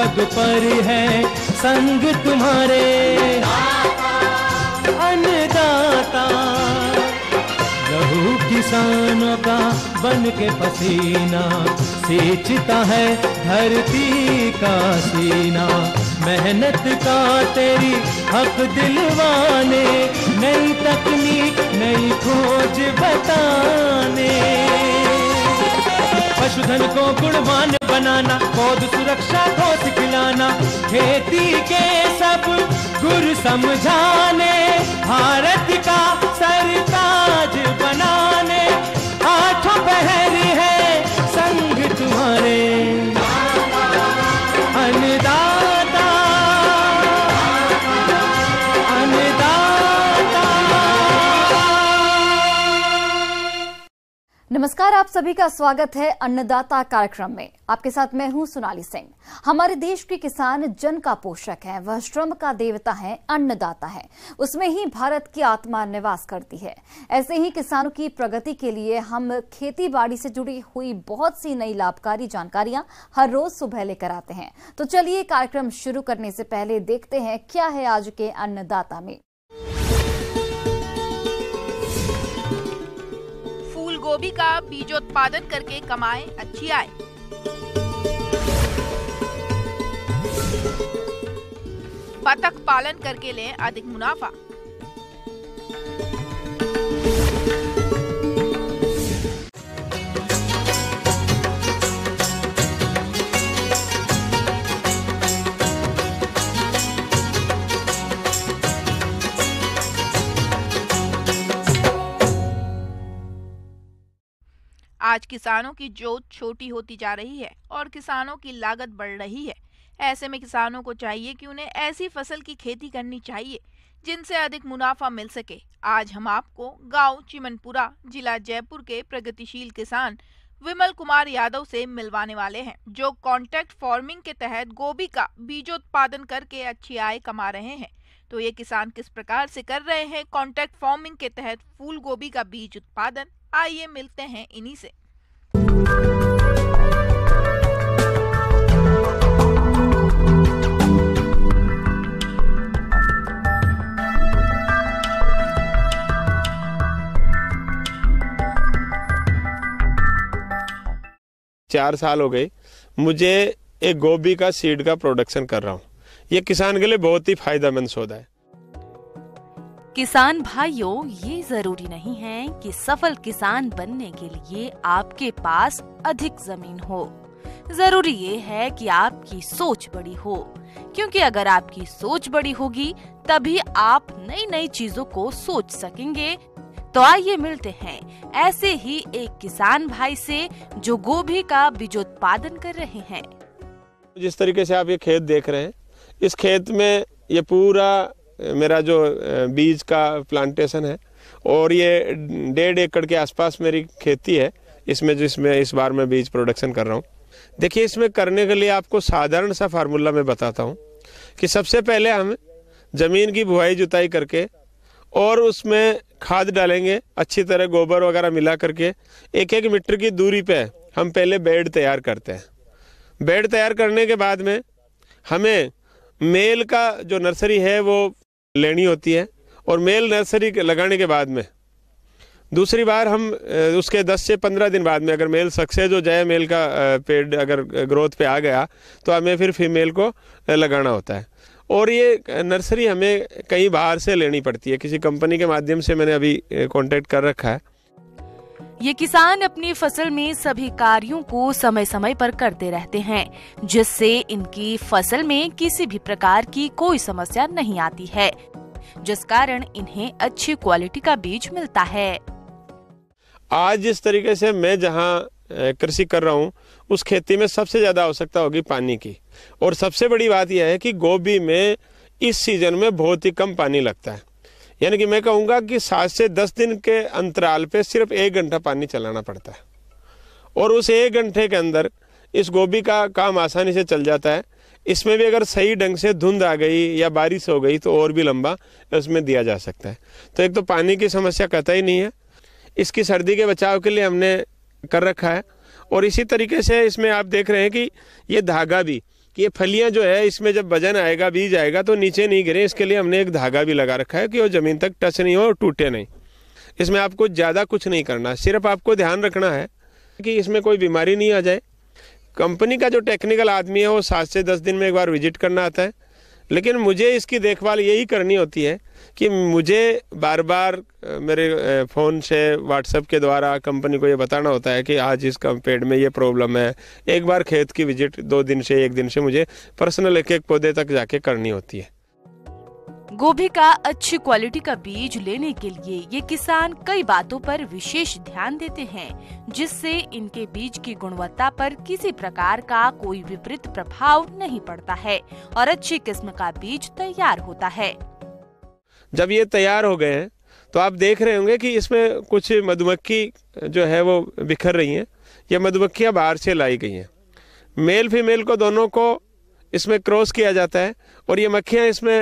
पग पर है संग तुम्हारे। अन्नदाता लहू किसानों का बन के पसीना, सींचता है धरती का सीना। मेहनत का तेरी हक दिलवाने, नई तकनीक नई खोज बताने। पशुधन को गुणवान बनाना, पौध सुरक्षा को सिखलाना, खेती के सब गुर समझाने, भारत का सरताज बनाने। आठों पहर है संग तुम्हारे। अन्नदाता अन्नदाता। नमस्कार, आप सभी का स्वागत है अन्नदाता कार्यक्रम में। आपके साथ मैं हूं सोनाली सिंह। हमारे देश के किसान जन का पोषक है, वह श्रम का देवता है, अन्नदाता है। उसमें ही भारत की आत्मा निवास करती है। ऐसे ही किसानों की प्रगति के लिए हम खेती बाड़ी से जुड़ी हुई बहुत सी नई लाभकारी जानकारियां हर रोज सुबह लेकर आते हैं। तो चलिए कार्यक्रम शुरू करने से पहले देखते हैं क्या है आज के अन्नदाता में। फूल गोभी का बीजोत्पादन करके कमाएं अच्छी आय। बतख पालन करके लें अधिक मुनाफा। आज किसानों की जोत छोटी होती जा रही है और किसानों की लागत बढ़ रही है। ऐसे में किसानों को चाहिए कि उन्हें ऐसी फसल की खेती करनी चाहिए जिनसे अधिक मुनाफा मिल सके। आज हम आपको गांव चिमनपुरा, जिला जयपुर के प्रगतिशील किसान विमल कुमार यादव से मिलवाने वाले हैं, जो कॉन्ट्रैक्ट फार्मिंग के तहत गोभी का बीजोत्पादन करके अच्छी आय कमा रहे हैं। तो ये किसान किस प्रकार से कर रहे हैं कॉन्ट्रैक्ट फार्मिंग के तहत फूल गोभी का बीज उत्पादन, आइए मिलते हैं इन्हीं से। 4 साल हो गए मुझे एक गोभी का सीड का प्रोडक्शन कर रहा हूँ। ये किसान के लिए बहुत ही फायदेमंद सौदा है। किसान भाइयों, ये जरूरी नहीं है कि सफल किसान बनने के लिए आपके पास अधिक जमीन हो। जरूरी ये है कि आपकी सोच बड़ी हो, क्योंकि अगर आपकी सोच बड़ी होगी तभी आप नई नई चीजों को सोच सकेंगे। तो आइए मिलते हैं ऐसे ही एक किसान भाई से जो गोभी का बीजोत्पादन कर रहे हैं। जिस तरीके से आप ये खेत देख रहे हैं, इस खेत में ये पूरा मेरा जो बीज का प्लांटेशन है और ये 1.5 एकड़ के आसपास मेरी खेती है। इसमें इस बार मैं बीज प्रोडक्शन कर रहा हूँ। देखिए, इसमें करने के लिए आपको साधारण सा फार्मूला मैं बताता हूँ कि सबसे पहले हम जमीन की बुआई जुताई करके और उसमें खाद डालेंगे, अच्छी तरह गोबर वगैरह मिला करके 1-1 मीटर की दूरी पे हम पहले बेड तैयार करते हैं। बेड तैयार करने के बाद में हमें मेल का जो नर्सरी है वो लेनी होती है और मेल नर्सरी लगाने के बाद में दूसरी बार हम उसके 10 से 15 दिन बाद में अगर मेल सक्सेस हो जाए, मेल का पेड़ अगर ग्रोथ पे आ गया, तो हमें फिर फीमेल को लगाना होता है। और ये नर्सरी हमें कहीं बाहर से लेनी पड़ती है, किसी कंपनी के माध्यम से मैंने अभी कांटेक्ट कर रखा है। ये किसान अपनी फसल में सभी कार्यों को समय समय पर करते रहते हैं, जिससे इनकी फसल में किसी भी प्रकार की कोई समस्या नहीं आती है, जिस कारण इन्हें अच्छी क्वालिटी का बीज मिलता है। आज जिस तरीके से मैं जहाँ कृषि कर रहा हूँ, उस खेती में सबसे ज्यादा आवश्यकता होगी पानी की। और सबसे बड़ी बात यह है कि गोभी में इस सीजन में बहुत ही कम पानी लगता है। यानी कि मैं कहूँगा कि 7 से 10 दिन के अंतराल पे सिर्फ 1 घंटा पानी चलाना पड़ता है और उस 1 घंटे के अंदर इस गोभी का काम आसानी से चल जाता है। इसमें भी अगर सही ढंग से धुंध आ गई या बारिश हो गई तो और भी लंबा इसमें दिया जा सकता है। तो एक तो पानी की समस्या कतई नहीं है। इसकी सर्दी के बचाव के लिए हमने कर रखा है। और इसी तरीके से इसमें आप देख रहे हैं कि ये धागा भी कि ये फलियां जो है इसमें जब वजन आएगा, बीज आएगा तो नीचे नहीं गिरे, इसके लिए हमने एक धागा भी लगा रखा है कि वो ज़मीन तक टच नहीं हो और टूटे नहीं। इसमें आपको ज़्यादा कुछ नहीं करना, सिर्फ आपको ध्यान रखना है कि इसमें कोई बीमारी नहीं आ जाए। कंपनी का जो टेक्निकल आदमी है वो 7 से 10 दिन में एक बार विजिट करना आता है, लेकिन मुझे इसकी देखभाल यही करनी होती है कि मुझे बार बार मेरे फ़ोन से व्हाट्सएप के द्वारा कंपनी को ये बताना होता है कि आज इस पेड़ में ये प्रॉब्लम है। एक बार खेत की विजिट 2 दिन से 1 दिन से मुझे पर्सनल एक एक पौधे तक जाके करनी होती है। गोभी का अच्छी क्वालिटी का बीज लेने के लिए ये किसान कई बातों पर विशेष ध्यान देते हैं, जिससे इनके बीज की गुणवत्ता पर किसी प्रकार का कोई विपरीत प्रभाव नहीं पड़ता है और अच्छी किस्म का बीज तैयार होता है। जब ये तैयार हो गए हैं तो आप देख रहे होंगे कि इसमें कुछ मधुमक्खी जो है वो बिखर रही हैं। ये मधुमक्खियाँ बाहर से लाई गई हैं। मेल फीमेल को दोनों को इसमें क्रॉस किया जाता है और ये मक्खियाँ इसमें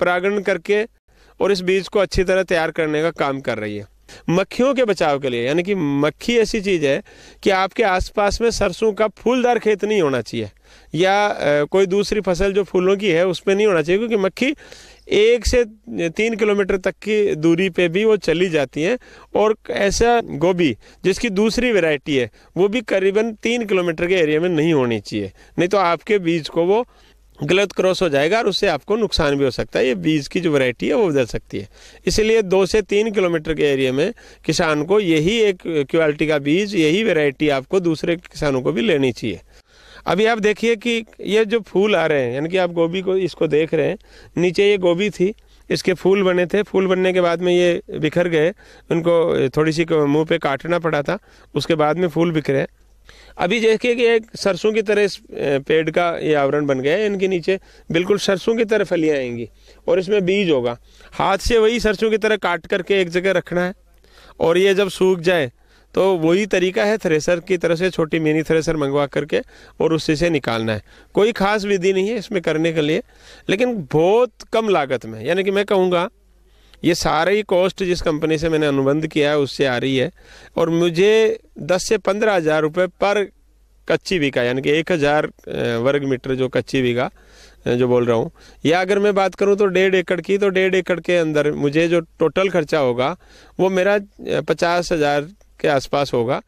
परागण करके और इस बीज को अच्छी तरह तैयार करने का काम कर रही है। मक्खियों के बचाव के लिए, यानी कि मक्खी ऐसी चीज़ है कि आपके आसपास में सरसों का फूलदार खेत नहीं होना चाहिए या कोई दूसरी फसल जो फूलों की है उसमें नहीं होना चाहिए, क्योंकि मक्खी 1 से 3 किलोमीटर तक की दूरी पे भी वो चली जाती हैं। और ऐसा गोभी जिसकी दूसरी वैरायटी है वो भी करीबन 3 किलोमीटर के एरिया में नहीं होनी चाहिए, नहीं तो आपके बीज को वो गलत क्रॉस हो जाएगा और उससे आपको नुकसान भी हो सकता है। ये बीज की जो वैरायटी है वो बदल सकती है। इसलिए 2 से 3 किलोमीटर के एरिया में किसान को यही एक क्वालिटी का बीज, यही वैरायटी आपको दूसरे किसानों को भी लेनी चाहिए। अभी आप देखिए कि ये जो फूल आ रहे हैं, यानी कि आप गोभी को इसको देख रहे हैं, नीचे ये गोभी थी, इसके फूल बने थे, फूल बनने के बाद में ये बिखर गए, उनको थोड़ी सी मुंह पे काटना पड़ा था, उसके बाद में फूल बिखरे। अभी देखिए कि एक सरसों की तरह इस पेड़ का ये आवरण बन गया है, इनके नीचे बिल्कुल सरसों की तरह फलियाँ आएंगी और इसमें बीज होगा। हाथ से वही सरसों की तरह काट करके एक जगह रखना है और ये जब सूख जाए तो वही तरीका है थ्रेसर की तरह से, छोटी मिनी थ्रेसर मंगवा करके और उससे से निकालना है। कोई खास विधि नहीं है इसमें करने के लिए, लेकिन बहुत कम लागत में, यानी कि मैं कहूँगा ये सारी कॉस्ट जिस कंपनी से मैंने अनुबंध किया है उससे आ रही है और मुझे 10 से 15 हज़ार रुपये पर कच्ची बीघा, यानी कि 1000 वर्ग मीटर जो कच्ची बीघा जो बोल रहा हूँ, या अगर मैं बात करूँ तो 1.5 एकड़ की, तो 1.5 एकड़ के अंदर मुझे जो टोटल खर्चा होगा वो मेरा 50,000 के आसपास होगा।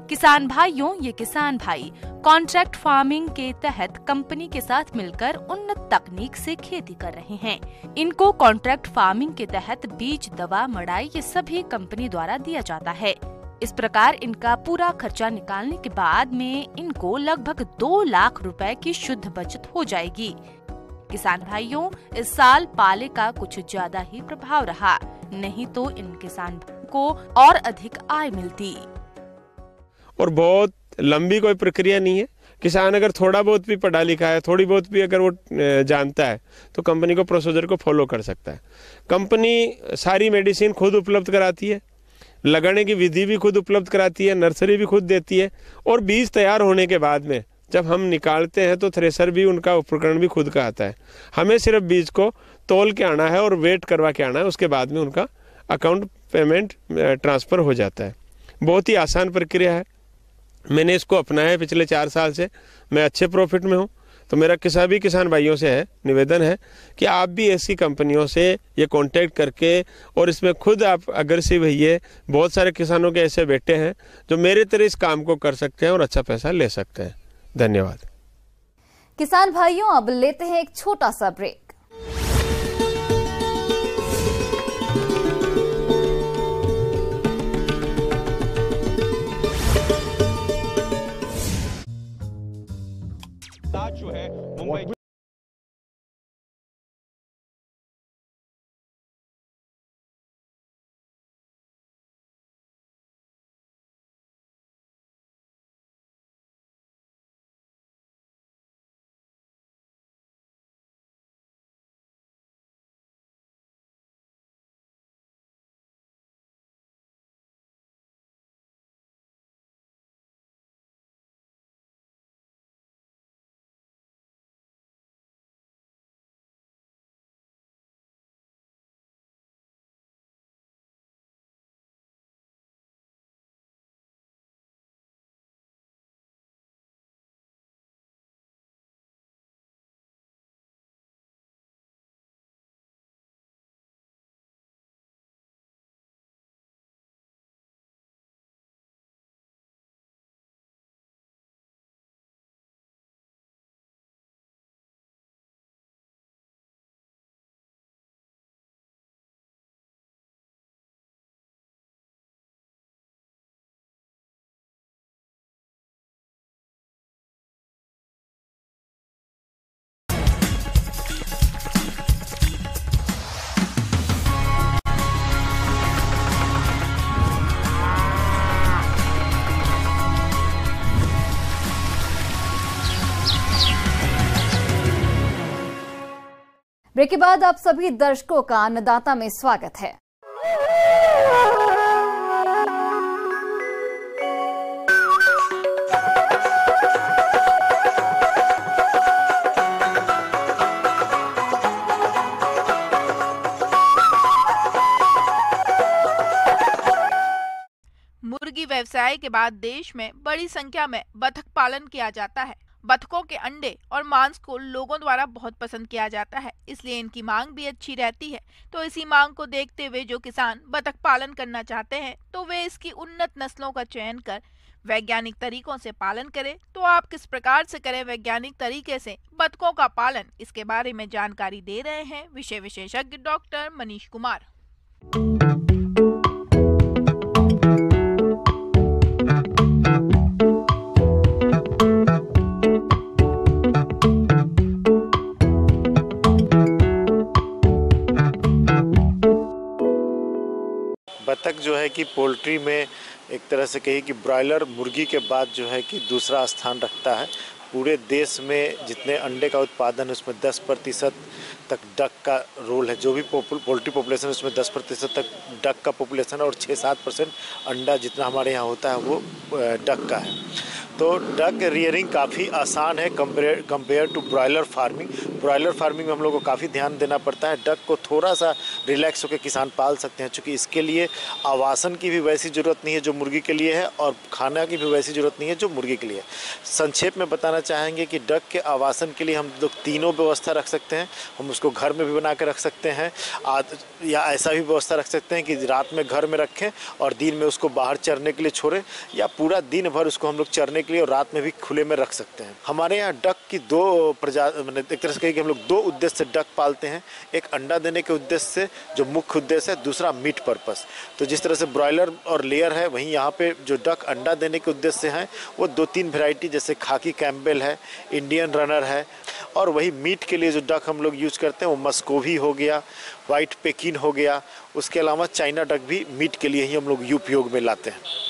किसान भाइयों, ये किसान भाई कॉन्ट्रैक्ट फार्मिंग के तहत कंपनी के साथ मिलकर उन्नत तकनीक से खेती कर रहे हैं। इनको कॉन्ट्रैक्ट फार्मिंग के तहत बीज, दवा, मड़ाई ये सभी कंपनी द्वारा दिया जाता है। इस प्रकार इनका पूरा खर्चा निकालने के बाद में इनको लगभग 2 लाख रुपए की शुद्ध बचत हो जाएगी। किसान भाइयों, इस साल पाले का कुछ ज्यादा ही प्रभाव रहा, नहीं तो इन किसान को और अधिक आय मिलती। और बहुत लंबी कोई प्रक्रिया नहीं है। किसान अगर थोड़ा बहुत भी पढ़ा लिखा है, थोड़ी बहुत भी अगर वो जानता है तो कंपनी को प्रोसीजर को फॉलो कर सकता है। कंपनी सारी मेडिसिन खुद उपलब्ध कराती है, लगाने की विधि भी खुद उपलब्ध कराती है, नर्सरी भी खुद देती है और बीज तैयार होने के बाद में जब हम निकालते हैं तो थ्रेसर भी, उनका उपकरण भी खुद का आता है। हमें सिर्फ बीज को तौल के आना है और वेट करवा के आना है, उसके बाद में उनका अकाउंट पेमेंट ट्रांसफ़र हो जाता है। बहुत ही आसान प्रक्रिया है। मैंने इसको अपनाया है पिछले 4 साल से, मैं अच्छे प्रॉफिट में हूँ। तो मेरा सभी किसान भाइयों से है निवेदन है कि आप भी ऐसी कंपनियों से ये कांटेक्ट करके और इसमें खुद आप अग्रेसिव रहिए। बहुत सारे किसानों के ऐसे बेटे हैं जो मेरे तरह इस काम को कर सकते हैं और अच्छा पैसा ले सकते हैं। धन्यवाद। किसान भाइयों, अब लेते हैं एक छोटा सा ब्रेक। जो है मुंबई ब्रेक के बाद आप सभी दर्शकों का अन्नदाता में स्वागत है। मुर्गी व्यवसाय के बाद देश में बड़ी संख्या में बतख पालन किया जाता है। बतखों के अंडे और मांस को लोगों द्वारा बहुत पसंद किया जाता है, इसलिए इनकी मांग भी अच्छी रहती है। तो इसी मांग को देखते हुए जो किसान बतख पालन करना चाहते हैं तो वे इसकी उन्नत नस्लों का चयन कर वैज्ञानिक तरीकों से पालन करें। तो आप किस प्रकार से करें वैज्ञानिक तरीके से बतखों का पालन, इसके बारे में जानकारी दे रहे हैं विषय विशेषज्ञ डॉक्टर मनीष कुमार। बतख जो है कि पोल्ट्री में एक तरह से कहिए कि ब्रॉयलर मुर्गी के बाद जो है कि दूसरा स्थान रखता है। पूरे देश में जितने अंडे का उत्पादन है उसमें 10% तक डक का रोल है। जो भी पोल्ट्री पॉपुलेशन है उसमें 10% तक डक का पॉपुलेशन है और 6-7% अंडा जितना हमारे यहाँ होता है वो डक का है। तो डक रियरिंग काफ़ी आसान है compare to broiler farming. Broiler farming में हम लोग को काफ़ी ध्यान देना पड़ता है। डक को थोड़ा सा रिलैक्स होकर किसान पाल सकते हैं, क्योंकि इसके लिए आवासन की भी वैसी ज़रूरत नहीं है जो मुर्गी के लिए है और खाना की भी वैसी ज़रूरत नहीं है जो मुर्गी के लिए है। संक्षेप में बताना चाहेंगे कि डक के आवासन के लिए हम लोग तीनों व्यवस्था रख सकते हैं। हम उसको घर में भी बना कर रख सकते हैं या ऐसा भी व्यवस्था रख सकते हैं कि रात में घर में रखें और दिन में उसको बाहर चरने के लिए छोड़ें, या पूरा दिन भर उसको हम लोग चरने के लिए और रात में भी खुले में रख सकते हैं। हमारे यहाँ डक की दो प्रजाति, एक तरह से कहें कि हम लोग दो उद्देश्य से डक पालते हैं। एक अंडा देने के उद्देश्य से जो मुख्य उद्देश्य है, दूसरा मीट पर्पस। तो जिस तरह से ब्रॉयलर और लेयर है, वहीं यहाँ पे जो डक अंडा देने के उद्देश्य से हैं वो 2-3 वैरायटी, जैसे खाकी कैम्पबेल है, इंडियन रनर है, और वही मीट के लिए जो डक हम लोग यूज करते हैं वो मस्कोवी हो गया, वाइट पेकिन हो गया। उसके अलावा चाइना डक भी मीट के लिए ही हम लोग उपयोग में लाते हैं।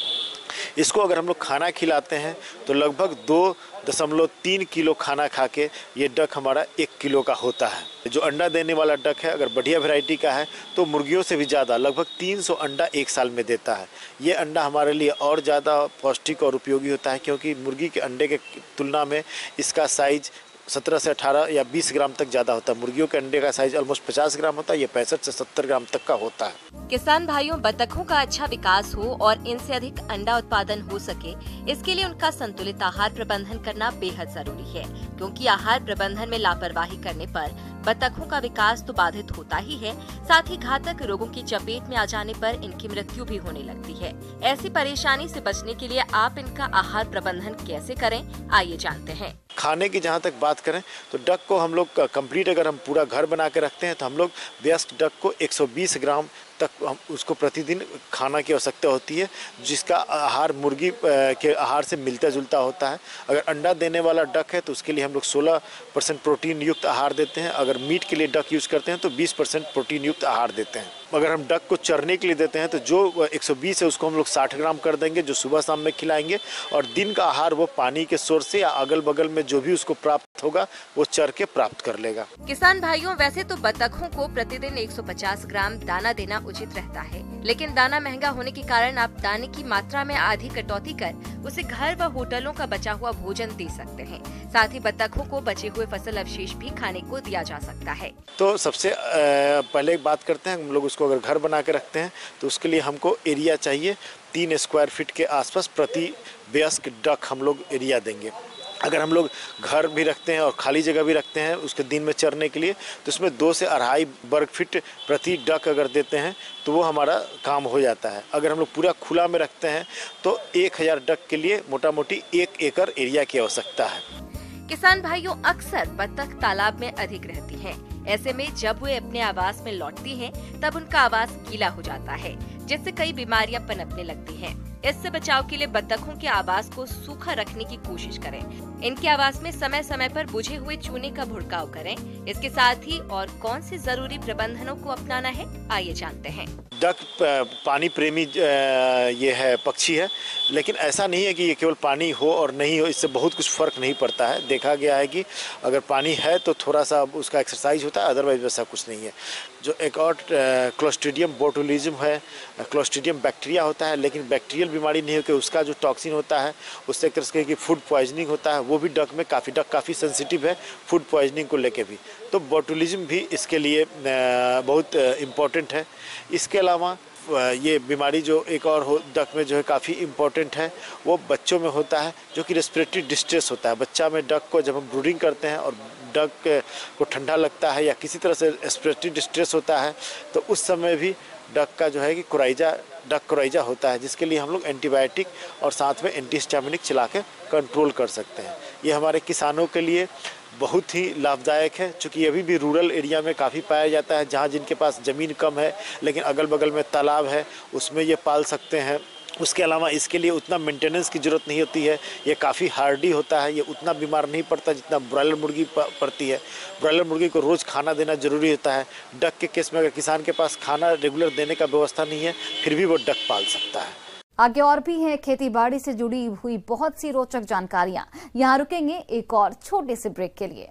इसको अगर हम लोग खाना खिलाते हैं तो लगभग 2.3 किलो खाना खा के ये डक हमारा 1 किलो का होता है। जो अंडा देने वाला डक है, अगर बढ़िया वैरायटी का है तो मुर्गियों से भी ज़्यादा, लगभग 300 अंडा 1 साल में देता है। ये अंडा हमारे लिए और ज़्यादा पौष्टिक और उपयोगी होता है, क्योंकि मुर्गी के अंडे के तुलना में इसका साइज 17 से 18 या 20 ग्राम तक ज़्यादा होता है। मुर्गियों के अंडे का साइज ऑलमोस्ट 50 ग्राम होता है, ये 65 से 70 ग्राम तक का होता है। किसान भाइयों, बतखों का अच्छा विकास हो और इनसे अधिक अंडा उत्पादन हो सके, इसके लिए उनका संतुलित आहार प्रबंधन करना बेहद जरूरी है, क्योंकि आहार प्रबंधन में लापरवाही करने पर बतखों का विकास तो बाधित होता ही है, साथ ही घातक रोगों की चपेट में आ जाने पर इनकी मृत्यु भी होने लगती है। ऐसी परेशानी से बचने के लिए आप इनका आहार प्रबंधन कैसे करें, आइए जानते हैं। खाने की जहाँ तक बात करें तो डक को हम लोग कंप्लीट, अगर हम पूरा घर बना के रखते हैं तो हम लोग वयस्क डक को 120 ग्राम तक हम उसको प्रतिदिन खाना की आवश्यकता होती है, जिसका आहार मुर्गी के आहार से मिलता जुलता होता है। अगर अंडा देने वाला डक है तो उसके लिए हम लोग 16% प्रोटीन युक्त आहार देते हैं। अगर मीट के लिए डक यूज़ करते हैं तो 20% प्रोटीन युक्त आहार देते हैं। अगर हम डक को चरने के लिए देते हैं तो जो 120 है उसको हम लोग 60 ग्राम कर देंगे, जो सुबह शाम में खिलाएंगे, और दिन का आहार वो पानी के सोर्स से या अगल बगल में जो भी उसको प्राप्त होगा वो चर के प्राप्त कर लेगा। किसान भाइयों, वैसे तो बतखों को प्रतिदिन 150 ग्राम दाना देना उचित रहता है, लेकिन दाना महंगा होने के कारण आप दाने की मात्रा में आधी कटौती कर उसे घर व होटलों का बचा हुआ भोजन दे सकते हैं। साथ ही बतखों को बचे हुए फसल अवशेष भी खाने को दिया जा सकता है। तो सबसे पहले एक बात करते हैं, हम लोग उसको अगर घर बना के रखते हैं तो उसके लिए हमको एरिया चाहिए 3 स्क्वायर फीट के आसपास प्रति वयस्क डक हम लोग एरिया देंगे। अगर हम लोग घर भी रखते हैं और खाली जगह भी रखते हैं उसके दिन में चरने के लिए, तो उसमें 2 से 2.5 वर्ग फीट प्रति डक अगर देते हैं तो वो हमारा काम हो जाता है। अगर हम लोग पूरा खुला में रखते हैं तो 1000 डक के लिए मोटा मोटी 1 एकड़ एरिया की आवश्यकता है। किसान भाइयों, अक्सर बतख तालाब में अधिक रहती हैं। ऐसे में जब वे अपने आवास में लौटती हैं, तब उनका आवास गीला हो जाता है, जिससे कई बीमारियां पनपने लगती हैं। इससे बचाव के लिए बत्तखों के आवास को सूखा रखने की कोशिश करें। इनके आवास में समय समय पर बुझे हुए चूने का भुड़काव करें। इसके साथ ही और कौन से जरूरी प्रबंधनों को अपनाना है, आइए जानते हैं। डक पानी प्रेमी ये है, पक्षी है, लेकिन ऐसा नहीं है कि ये केवल पानी हो और नहीं हो, इससे बहुत कुछ फर्क नहीं पड़ता है। देखा गया है कि अगर पानी है तो थोड़ा सा उसका एक्सरसाइज होता है, अदरवाइज वैसा कुछ नहीं है। जो एक और क्लोस्ट्रीडियम बोटुलिज्म है, क्लोस्ट्रीडियम बैक्टीरिया होता है, लेकिन बैक्टीरियल बीमारी नहीं होकर उसका जो टॉक्सिन होता है उससे एक तरह से कि फूड पॉइजनिंग होता है, वो भी डक में काफ़ी सेंसिटिव है फूड पॉइजनिंग को लेके भी। तो बोटुलिज्म भी इसके लिए बहुत इम्पोर्टेंट है। इसके अलावा ये बीमारी जो एक और डक में जो है काफ़ी इम्पोर्टेंट है, वो बच्चों में होता है, जो कि रेस्पिरेटरी डिस्ट्रेस होता है। बच्चा में डक को जब हम ब्रूडिंग करते हैं और डक को ठंडा लगता है या किसी तरह से रेस्पिरेटरी डिस्ट्रेस होता है, तो उस समय भी डक का जो है कि डक कोराइजा होता है, जिसके लिए हम लोग एंटीबायोटिक और साथ में एंटीहिस्टामिनिक चला के कंट्रोल कर सकते हैं। ये हमारे किसानों के लिए बहुत ही लाभदायक है, क्योंकि अभी भी रूरल एरिया में काफ़ी पाया जाता है, जहाँ जिनके पास ज़मीन कम है लेकिन अगल बगल में तालाब है, उसमें ये पाल सकते हैं। उसके अलावा इसके लिए उतना मेंटेनेंस की ज़रूरत नहीं होती है, ये काफ़ी हार्डी होता है, ये उतना बीमार नहीं पड़ता जितना ब्रॉयलर मुर्गी पड़ती है। ब्रॉयलर मुर्गी को रोज़ खाना देना ज़रूरी होता है। डक के केस में अगर किसान के पास खाना रेगुलर देने का व्यवस्था नहीं है, फिर भी वो डक पाल सकता है। आगे और भी है खेती बाड़ी से जुड़ी हुई बहुत सी रोचक जानकारियां। यहाँ रुकेंगे एक और छोटे से ब्रेक के लिए।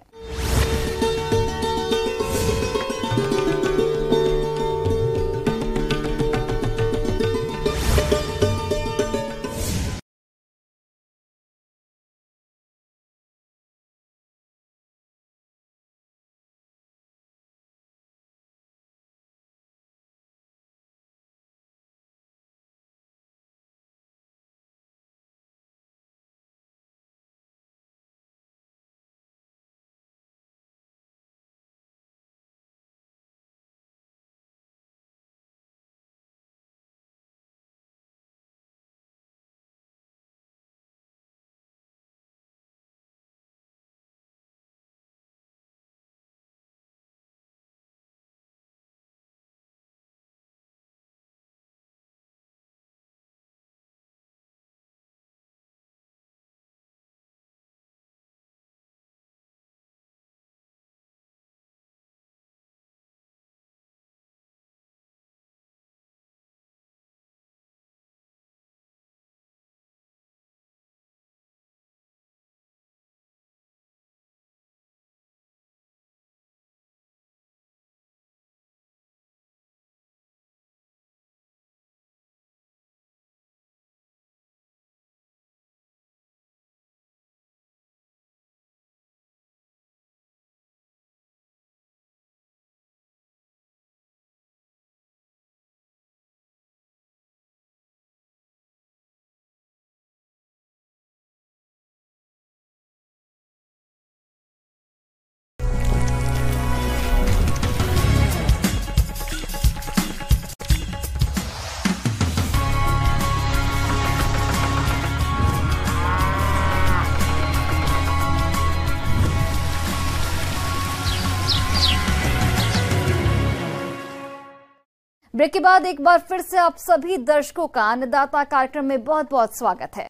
ब्रेक के बाद एक बार फिर से आप सभी दर्शकों का अन्नदाता कार्यक्रम में बहुत बहुत स्वागत है।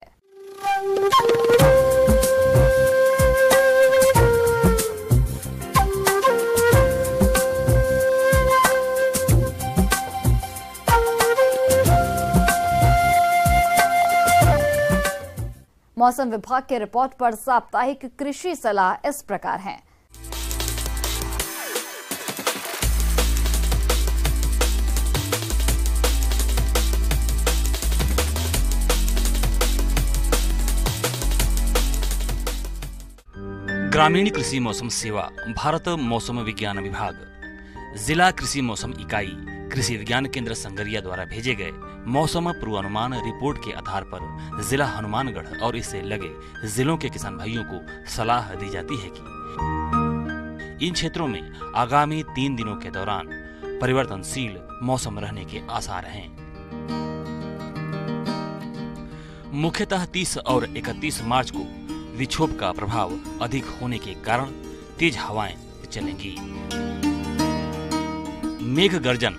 मौसम विभाग के रिपोर्ट पर साप्ताहिक कृषि सलाह इस प्रकार है। ग्रामीण कृषि मौसम सेवा, भारत मौसम विज्ञान विभाग, जिला कृषि मौसम इकाई, कृषि विज्ञान केंद्र संगरिया द्वारा भेजे गए मौसम पूर्वानुमान रिपोर्ट के आधार पर जिला हनुमानगढ़ और इससे लगे जिलों के किसान भाइयों को सलाह दी जाती है कि इन क्षेत्रों में आगामी 3 दिनों के दौरान परिवर्तनशील मौसम रहने के आसार हैं। मुख्यतः 30 और 31 मार्च को विक्षोभ का प्रभाव अधिक होने के कारण तेज हवाएं चलेंगी। मेघ गर्जन,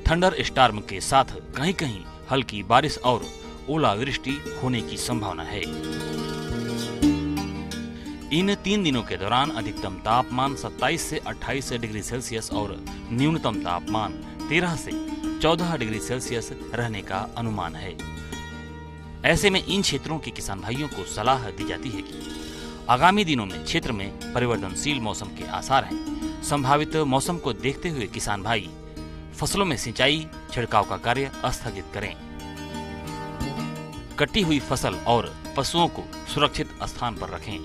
थंडर स्टॉर्म के साथ कहीं कहीं हल्की बारिश और ओलावृष्टि होने की संभावना है। इन 3 दिनों के दौरान अधिकतम तापमान 27 से 28 डिग्री सेल्सियस और न्यूनतम तापमान 13 से 14 डिग्री सेल्सियस रहने का अनुमान है। ऐसे में इन क्षेत्रों के किसान भाइयों को सलाह दी जाती है कि आगामी दिनों में क्षेत्र में परिवर्तनशील मौसम के आसार हैं। संभावित मौसम को देखते हुए किसान भाई फसलों में सिंचाई छिड़काव का कार्य स्थगित करें। कटी हुई फसल और पशुओं को सुरक्षित स्थान पर रखें।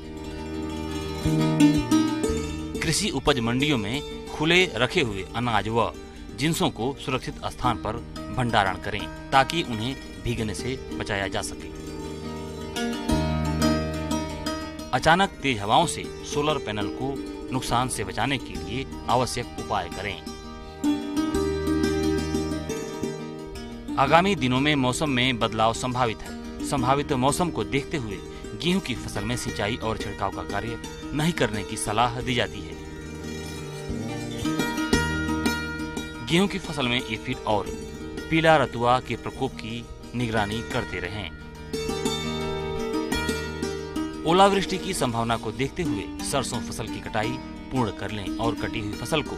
कृषि उपज मंडियों में खुले रखे हुए अनाज व जिंसों को सुरक्षित स्थान पर भंडारण करें ताकि उन्हें भीगने से बचाया जा सके। अचानक तेज हवाओं से सोलर पैनल को नुकसान से बचाने के लिए आवश्यक उपाय करें। आगामी दिनों में मौसम में बदलाव संभावित है। संभावित मौसम को देखते हुए गेहूं की फसल में सिंचाई और छिड़काव का कार्य नहीं करने की सलाह दी जाती है। गेहूं की फसल में एफिड और पीला रतुआ के प्रकोप की निगरानी करते रहें। ओलावृष्टि की संभावना को देखते हुए सरसों फसल की कटाई पूर्ण कर लें और कटी हुई फसल को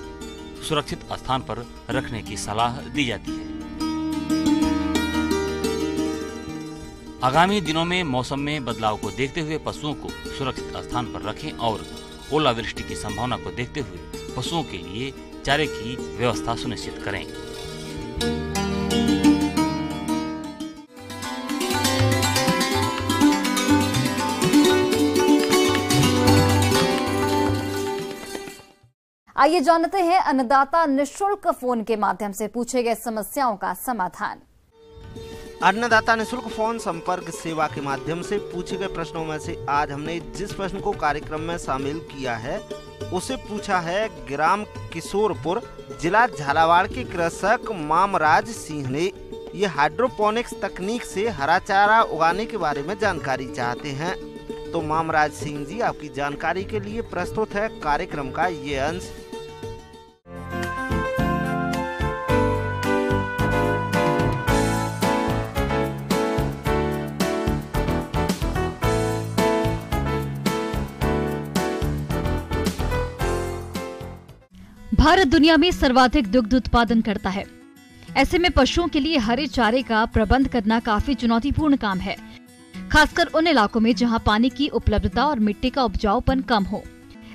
सुरक्षित स्थान पर रखने की सलाह दी जाती है। आगामी दिनों में मौसम में बदलाव को देखते हुए पशुओं को सुरक्षित स्थान पर रखें और ओलावृष्टि की संभावना को देखते हुए पशुओं के लिए चारे की व्यवस्था सुनिश्चित करें। आइए जानते हैं अन्नदाता निःशुल्क फोन के माध्यम से पूछे गए समस्याओं का समाधान। अन्नदाता निःशुल्क फोन संपर्क सेवा के माध्यम से पूछे गए प्रश्नों में से आज हमने जिस प्रश्न को कार्यक्रम में शामिल किया है उसे पूछा है ग्राम किशोरपुर जिला झालावाड़ के कृषक मामराज सिंह ने। ये हाइड्रोपोनिक्स तकनीक से हरा चारा उगाने के बारे में जानकारी चाहते हैं। तो मामराज सिंह जी, आपकी जानकारी के लिए प्रस्तुत है कार्यक्रम का ये अंश। भारत दुनिया में सर्वाधिक दुग्ध उत्पादन करता है। ऐसे में पशुओं के लिए हरे चारे का प्रबंध करना काफी चुनौतीपूर्ण काम है, खासकर उन इलाकों में जहां पानी की उपलब्धता और मिट्टी का उपजाऊपन कम हो।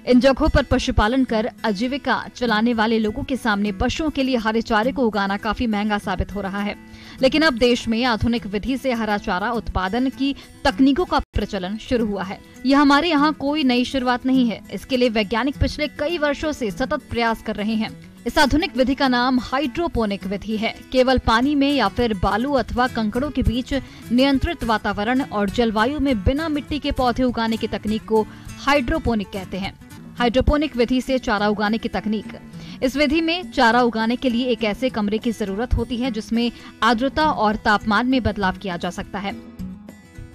इन जगहों पर पशुपालन कर आजीविका चलाने वाले लोगों के सामने पशुओं के लिए हरे चारे को उगाना काफी महंगा साबित हो रहा है। लेकिन अब देश में आधुनिक विधि से हरा चारा उत्पादन की तकनीकों का प्रचलन शुरू हुआ है। यह हमारे यहाँ कोई नई शुरुआत नहीं है। इसके लिए वैज्ञानिक पिछले कई वर्षों से सतत प्रयास कर रहे हैं। इस आधुनिक विधि का नाम हाइड्रोपोनिक विधि है। केवल पानी में या फिर बालू अथवा कंकड़ों के बीच नियंत्रित वातावरण और जलवायु में बिना मिट्टी के पौधे उगाने की तकनीक को हाइड्रोपोनिक कहते हैं। हाइड्रोपोनिक विधि से चारा उगाने की तकनीक। इस विधि में चारा उगाने के लिए एक ऐसे कमरे की जरूरत होती है जिसमें आर्द्रता और तापमान में बदलाव किया जा सकता है।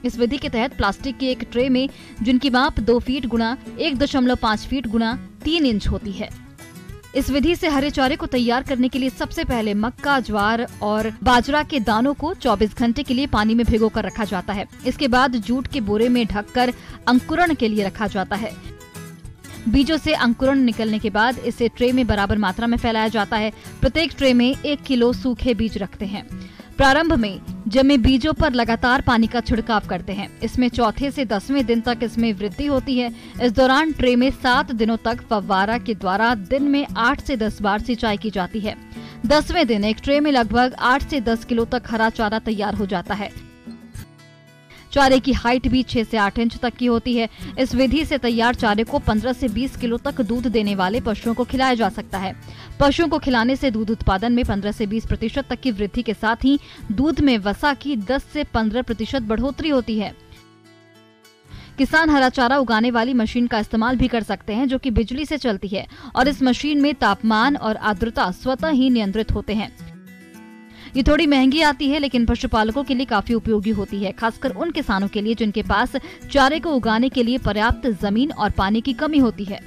इस विधि के तहत प्लास्टिक की एक ट्रे में, जिनकी माप 2 फीट गुणा 1.5 फीट गुणा 3 इंच होती है। इस विधि से हरे चारे को तैयार करने के लिए सबसे पहले मक्का, ज्वार और बाजरा के दानों को 24 घंटे के लिए पानी में भिगोकर रखा जाता है। इसके बाद जूट के बोरे में ढककर अंकुरण के लिए रखा जाता है। बीजों से अंकुरण निकलने के बाद इसे ट्रे में बराबर मात्रा में फैलाया जाता है। प्रत्येक ट्रे में 1 किलो सूखे बीज रखते हैं। प्रारंभ में जमे बीजों पर लगातार पानी का छिड़काव करते हैं। इसमें चौथे से 10वें दिन तक इसमें वृद्धि होती है। इस दौरान ट्रे में 7 दिनों तक फव्वारा के द्वारा दिन में 8 से 10 बार सिंचाई की जाती है। 10वें दिन एक ट्रे में लगभग 8 से 10 किलो तक हरा चारा तैयार हो जाता है। चारे की हाइट भी 6 से 8 इंच तक की होती है। इस विधि से तैयार चारे को 15 से 20 किलो तक दूध देने वाले पशुओं को खिलाया जा सकता है। पशुओं को खिलाने से दूध उत्पादन में 15 से 20% तक की वृद्धि के साथ ही दूध में वसा की 10 से 15% बढ़ोतरी होती है। किसान हरा चारा उगाने वाली मशीन का इस्तेमाल भी कर सकते हैं, जो कि बिजली से चलती है और इस मशीन में तापमान और आर्द्रता स्वतः ही नियंत्रित होते हैं। ये थोड़ी महंगी आती है, लेकिन पशुपालकों के लिए काफी उपयोगी होती है, खासकर उन किसानों के लिए जिनके पास चारे को उगाने के लिए पर्याप्त जमीन और पानी की कमी होती है।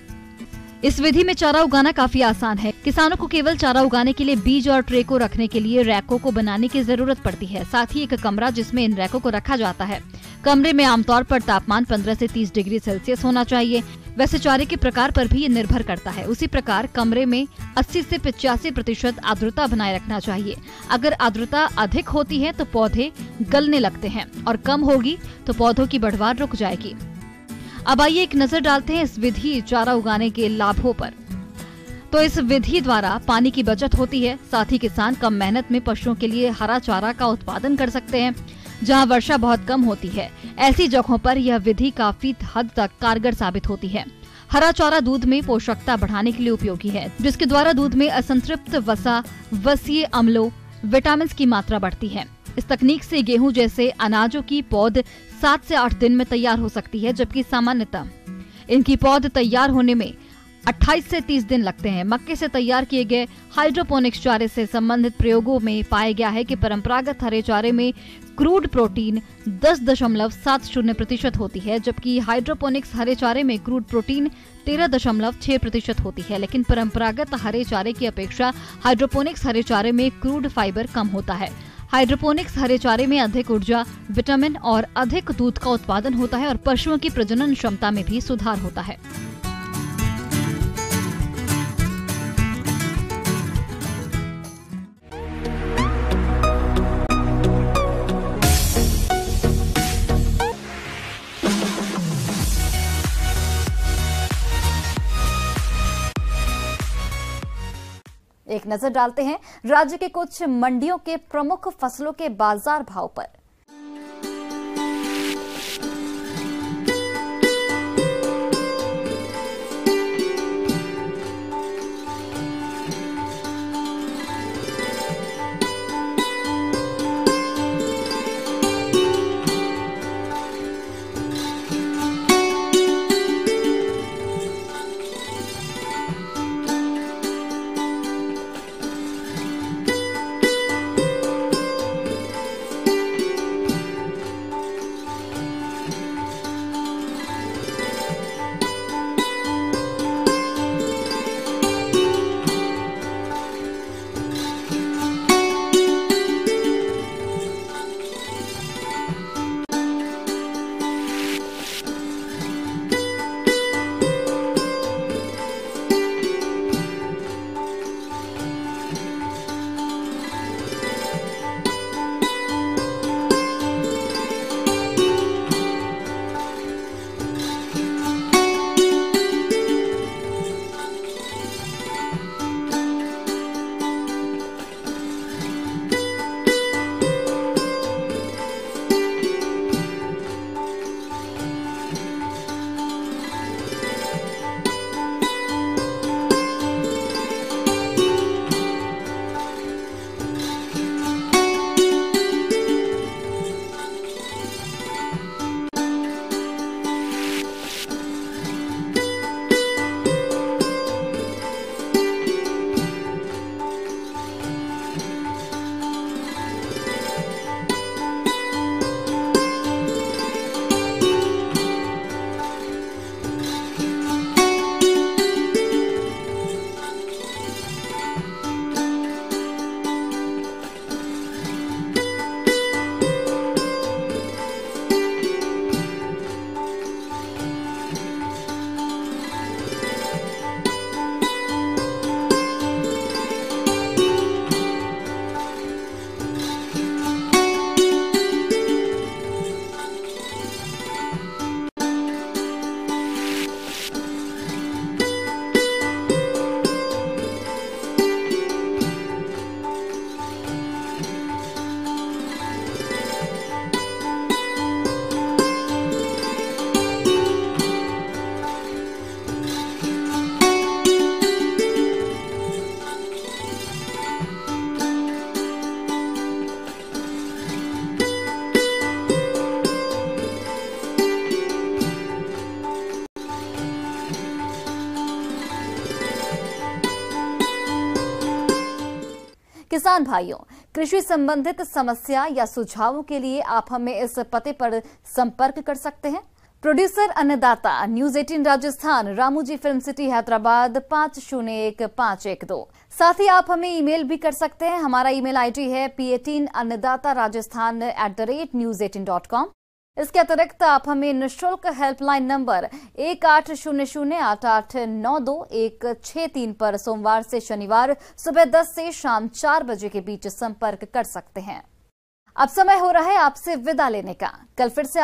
इस विधि में चारा उगाना काफी आसान है। किसानों को केवल चारा उगाने के लिए बीज और ट्रे को रखने के लिए रैकों को बनाने की जरूरत पड़ती है। साथ ही एक कमरा जिसमें इन रैकों को रखा जाता है। कमरे में आमतौर पर तापमान 15 से 30 डिग्री सेल्सियस होना चाहिए। वैसे चारे के प्रकार पर भी ये निर्भर करता है। उसी प्रकार कमरे में 80 से 85% आर्द्रता बनाए रखना चाहिए। अगर आर्द्रता अधिक होती है तो पौधे गलने लगते हैं और कम होगी तो पौधों की बढ़वार रुक जाएगी। अब आइए एक नजर डालते हैं इस विधि चारा उगाने के लाभों पर। तो इस विधि द्वारा पानी की बचत होती है। साथ ही किसान कम मेहनत में पशुओं के लिए हरा चारा का उत्पादन कर सकते हैं। जहां वर्षा बहुत कम होती है, ऐसी जगहों पर यह विधि काफी हद तक कारगर साबित होती है। हरा चारा दूध में पोषकता बढ़ाने के लिए उपयोगी है, जिसके द्वारा दूध में असंतृप्त वसा, वसीय अम्लों, विटामिन की मात्रा बढ़ती है। इस तकनीक से गेहूं जैसे अनाजों की पौध 7 से 8 दिन में तैयार हो सकती है, जबकि सामान्यतः इनकी पौध तैयार होने में 28 से 30 दिन लगते हैं। मक्के से तैयार किए गए हाइड्रोपोनिक्स चारे से संबंधित प्रयोगों में पाया गया है कि परंपरागत हरे चारे में क्रूड प्रोटीन 10.70% होती है, जबकि हाइड्रोपोनिक्स हरे चारे में क्रूड प्रोटीन 13.6% होती है। लेकिन परंपरागत हरे चारे की अपेक्षा हाइड्रोपोनिक्स हरे चारे में क्रूड फाइबर कम होता है। हाइड्रोपोनिक्स हरे चारे में अधिक ऊर्जा, विटामिन और अधिक दूध का उत्पादन होता है और पशुओं की प्रजनन क्षमता में भी सुधार होता है। एक नजर डालते हैं राज्य के कुछ मंडियों के प्रमुख फसलों के बाजार भाव पर। किसान भाइयों, कृषि संबंधित समस्या या सुझावों के लिए आप हमें इस पते पर संपर्क कर सकते हैं। प्रोड्यूसर अन्नदाता news 18 Rajasthan, Ramoji film city Hyderabad 501512। साथ ही आप हमें ईमेल भी कर सकते हैं। हमारा ईमेल आईडी है p18annadattarajasthan@news18.com। इसके अतिरिक्त आप हमें निःशुल्क हेल्पलाइन नंबर 18008892 पर सोमवार से शनिवार सुबह 10 से शाम 4 बजे के बीच संपर्क कर सकते हैं। अब समय हो रहा है आपसे विदा लेने का। कल फिर से आप